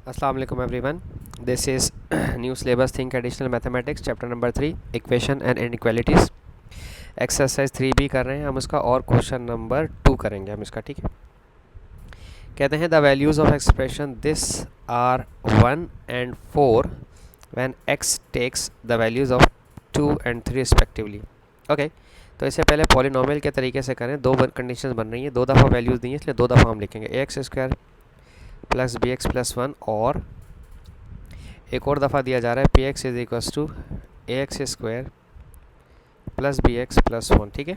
अस्सलाम वालेकुम everyone, this is new syllabus think additional mathematics chapter number 3 equation and inequalities. Exercise 3 भी कर रहे हैं हम उसका, और क्वेश्चन नंबर 2 करेंगे हम इसका। ठीक है, कहते हैं the values of expression this are 1 and 4 when x takes the values of 2 and 3 respectively. Okay, तो इससे पहले पॉलिनोमियल के तरीके से करें। दो कंडीशंस बन रही हैं, दो दफ़ा वैल्यूज़ दी हैं, इसलिए दो दफ़ा हम लिखेंगे ax² प्लस bx+1, और एक और दफ़ा दिया जा रहा है px is equals to ax² plus bx+1। ठीक है,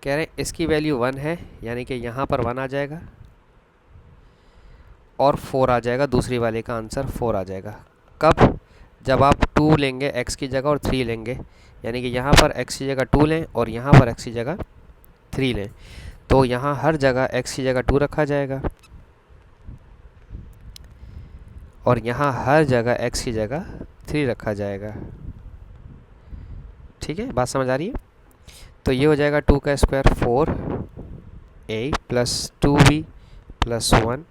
कह रहे हैं इसकी वैल्यू 1 है, यानी कि यहाँ पर 1 आ जाएगा और 4 आ जाएगा, दूसरी वाले का आंसर 4 आ जाएगा। कब? जब आप 2 लेंगे x की जगह और 3 लेंगे, यानी कि यहाँ पर x की जगह 2 लें और यहाँ पर x की जगह 3 लें, तो यहाँ हर जगह x की जगह 2 रखा जाएगा और यहाँ हर जगह x की जगह 3 रखा जाएगा। ठीक है, बात समझ आ रही है? तो ये हो जाएगा 2 का square 4a plus 2b plus 1।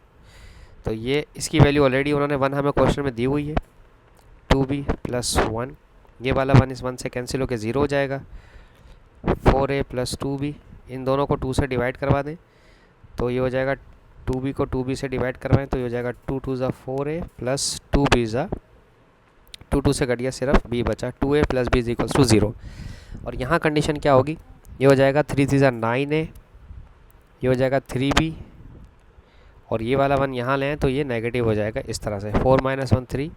तो ये इसकी वैल्यू ऑलरेडी उन्होंने 1 हमें क्वेश्चन में दी हुई है, 2b प्लस 1। ये वाला 1 इस 1 से कैंसिल होकर 0 हो जाएगा। 4a प्लस 2b, इन दोनों को 2 से डिवाइड करवा दें तो ये हो जाएगा 2b को 2b से डिवाइड करवाएं तो ये हो जाएगा 2 2 ज़ा 4a प्लस 2b ज़ा 2 2 से कट गया, सिर्फ b बचा, 2a plus b is equals to 0। और यहाँ कंडीशन क्या होगी? ये हो जाएगा 3 3 ज़ा 9a, ये हो जाएगा 3b, और ये वाला 1 यहाँ लें तो ये नेगेटिव हो जाएगा इस तरह से। 4 - 1 3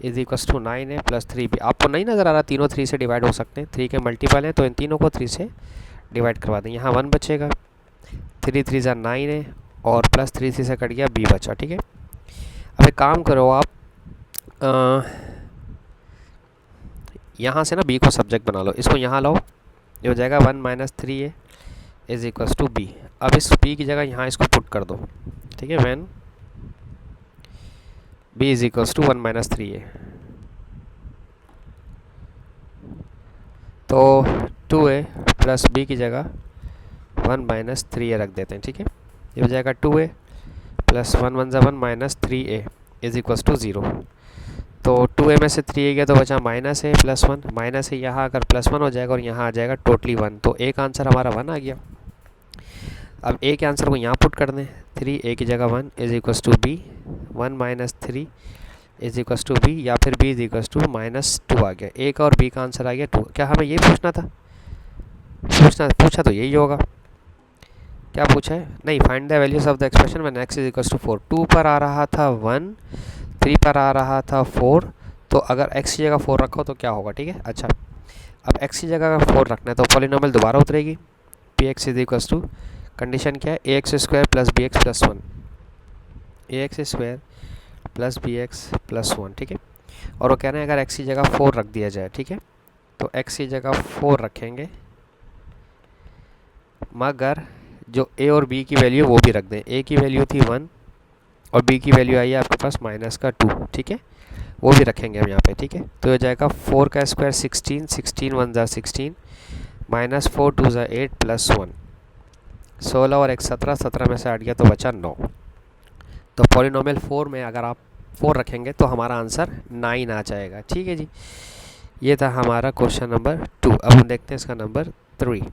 is equals to 9a plus 3b। आपको नहीं नज़र आ रहा, तीनों 3 से डिवाइड हो सकते हैं, 3 के मल्टीपल हैं, तो इन तीनों को 3 से डिवाइड करवा दें। यहाँ 1 बचेगा, 3 3 ज़ा 9a और प्लस 3 3 से कट गया, b बचा। ठीक है, अब एक काम करो आप, यहाँ से ना b को सब्जेक्ट बना लो, इसको यहाँ लाओ, ये हो जाएगा 1 - 3a is equals to b। अब इस b की जगह यहाँ इसको पुट कर दो। ठीक है, when b is equals to 1 - 3a, तो 2a प्लस b की जगह 1 - 3a रख देते हैं। ठीक है, ये हो जाएगा 2a प्लस 1 1 ज़ा 1 minus 3a is equals to 0। तो 2a में से 3a गया तो बचा minus a plus 1, minus a यहाँ आकर प्लस 1 हो जाएगा और यहाँ आ जाएगा टोटली 1, तो एक आंसर हमारा 1 आ गया। अब a के आंसर को यहाँ पुट कर दें, 3a की जगह 1 is equals to b, 1 - 3 is equals to b, या फिर b इज इक्वल्स टू -2 आ गया। a का और b का आंसर आ गया 2। क्या हमें ये पूछना था? पूछा तो यही होगा। क्या पूछा है? नहीं, find the values of the expression when x is equals to 4। 2 पर आ रहा था 1, 3 पर आ रहा था 4, तो अगर x की जगह 4 रखो तो क्या होगा? ठीक है, अच्छा, अब x की जगह अगर 4 रखना है तो पॉलिनोमियल दोबारा उतरेगी। px is equals to, condition क्या है? ax² plus bx+1, ax² plus bx+1। ठीक है, और वो कह रहे हैं अगर x की जगह 4 रख दिया जाए। ठीक है, तो x की जगह 4 रखेंगे, मगर जो a और b की वैल्यू वो भी रख दें। a की वैल्यू थी 1 और b की वैल्यू आई है आपके पास -2। ठीक है, वो भी रखेंगे हम यहाँ पे। ठीक है, तो हो जाएगा 4 का स्क्वायर 16, 16 1 ज़ा 16, -4 2 ज़ा 8 प्लस 1, 16 और 1 17, 17 में से 8 गया तो बचा 9। तो पॉलिनोमियल 4 में अगर आप 4 रखेंगे तो हमारा आंसर 9 आ जाएगा। ठीक है जी, ये था हमारा क्वेश्चन नंबर 2। अब हम देखते हैं इसका नंबर 3।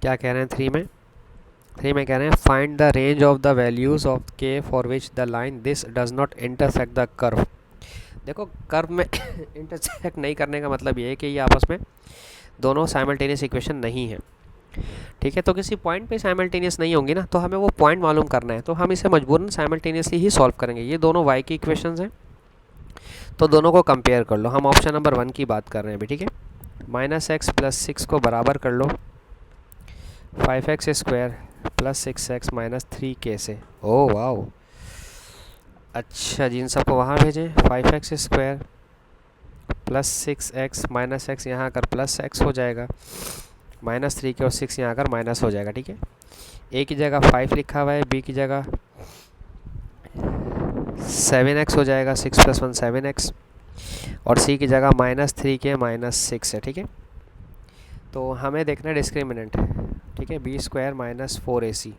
क्या कह रहे हैं 3 में कह रहे हैं find the range of the values of k for which the line this does not intersect the curve. देखो, कर्व में इंटरसेक्ट नहीं करने का मतलब ये है कि ये आपस में दोनों साइमल्टेनियस इक्वेशन नहीं है। ठीक है, तो किसी पॉइंट पे साइमल्टेनियस नहीं होंगी ना, तो हमें वो पॉइंट मालूम करना है, तो हम इसे मजबूरन साइमल्टेनियसली ही सॉल्व करेंगे। ये दोनों y की इक्वेशंस हैं, तो दोनों को कंपेयर कर लो। हम ऑप्शन नंबर 1 की बात कर रहे हैं अभी। ठीक है, -x + 6 को बराबर कर लो 5x² plus 6x minus 3k से। ओह वाओ, अच्छा जी, इन सबको वहाँ भेजें। 5x² plus 6x minus x यहाँ कर प्लस x हो जाएगा, -3 के और 6 यहाँ आकर माइनस हो जाएगा, ठीक है। ए की जगह 5 लिखा हुआ है, बी की जगह 7x हो जाएगा, 6 + 1 7x, और सी की जगह -3 के -6 है, ठीक है। तो हमें देखना है डिस्क्रिमिनेंट, ठीक है, b² - 4ac।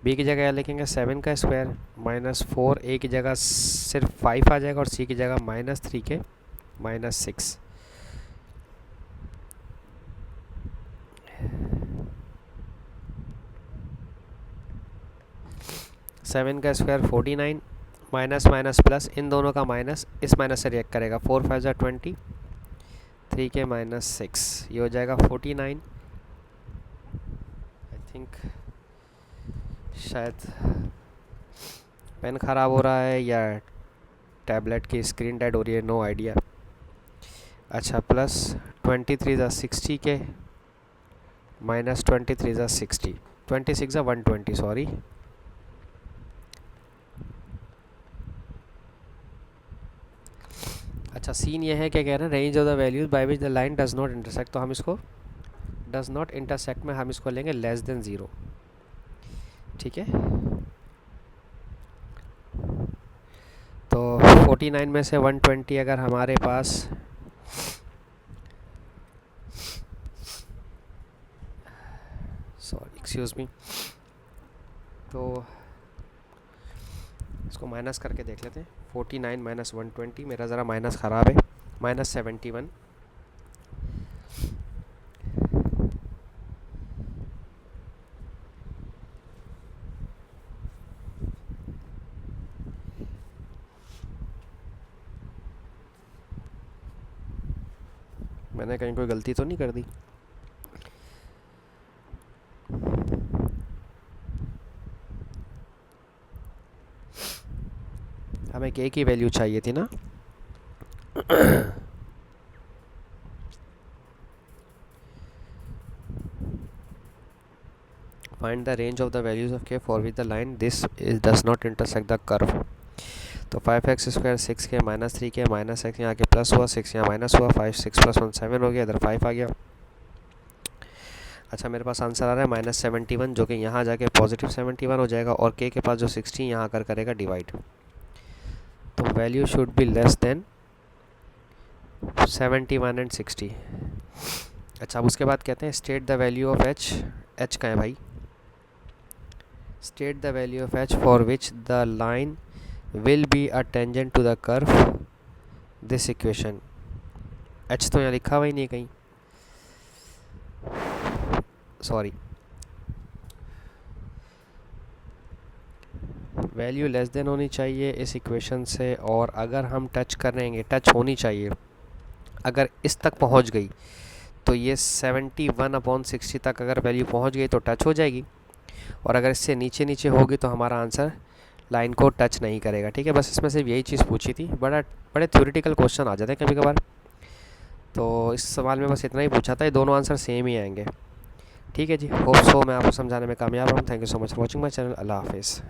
बी की जगह लिखेंगे 7 का स्क्वायर -4, ए की जगह सिर्फ 5 आ जाएगा और सी की जगह -3 के -6। 7 का स्क्वायर 49, माइनस माइनस प्लस, इन दोनों का माइनस इस माइनस से रिएक्ट करेगा, 4 × 5 = 20, 3 के -6, ये हो जाएगा 49। आई थिंक शायद पेन ख़राब हो रहा है या टैबलेट की स्क्रीन डेड हो रही है, नो आइडिया। अच्छा, प्लस 23 × 60 के -23 × 60, 26 × 120, सॉरी। अच्छा, सीन ये है, क्या कह रहे हैं, range of the values by which the line does not intersect, तो हम इसको डज नॉट इंटरसेक्ट में हम इसको लेंगे <0, ठीक है। तो 49 में से 120 अगर हमारे पास सॉरी एक्सक्यूज़ मी, तो इसको माइनस करके देख लेते हैं। 49 - 120, मेरा ज़रा माइनस ख़राब है, -71। मैंने कहीं कोई गलती तो नहीं कर दी? हमें के की वैल्यू चाहिए थी ना। Find the range of the values of K for which the line this does not intersect the curve. तो 5x² 6 के -3 के -x, यहाँ के प्लस हुआ, 6 यहाँ माइनस हुआ, 5 6 + 1 7 हो गया, इधर 5 आ गया। अच्छा, मेरे पास आंसर आ रहा है -71, जो कि यहाँ जाके +71 हो जाएगा, और के पास जो 60 यहाँ आकर करेगा डिवाइड, तो value should be less than 71 and 60। अच्छा, अब उसके बाद कहते हैं state the value of H. H का है भाई, state the value of H for which the line will be a tangent to the curve this equation. H तो यहाँ लिखा हुआ ही नहीं कहीं, सॉरी। वैल्यू लेस देन होनी चाहिए इस इक्वेशन से, और अगर हम टच करेंगे, टच होनी चाहिए, अगर इस तक पहुंच गई तो ये 71/60 तक अगर वैल्यू पहुंच गई तो टच हो जाएगी, और अगर इससे नीचे नीचे होगी तो हमारा आंसर लाइन को टच नहीं करेगा, ठीक है। बस इसमें सिर्फ यही चीज़ पूछी थी, बड़े थ्योरेटिकल क्वेश्चन आ जाते हैं कभी कभार, तो इस सवाल में बस इतना ही पूछा था, ये दोनों आंसर सेम ही आएंगे, ठीक है जी। होप सो मैं आपको समझाने में कामयाब हूँ। Thank you so much for watching my channel. अल्लाह हाफिज़।